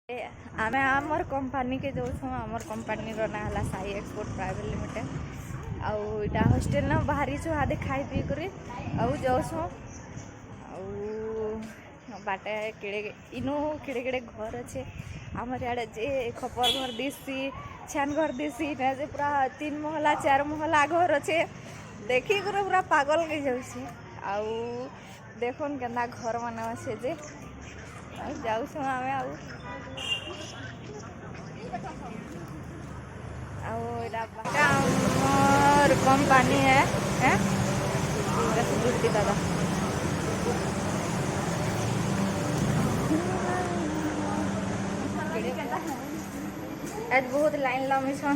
आमे आमर कंपनी के जो आमर कंपनी ना है साई एक्सपोर्ट प्राइवेट लिमिटेड आउ इटा हॉस्टल ना बाहरी छो आदे खाई पी कर आउ जाऊँ बाटे किड़े इनु किड़े किड़े घर अच्छे आमर इे जे खपर घर दिसी छान घर दिसी ना जे पूरा 3 महला 4 महला घर अच्छे देखी कर पूरा पागल के जाऊँ आउ देखन केना घर मान अच्छे जे जाऊँ आमे आमर कंपनी है दादा आज बहुत लाइन लमिशन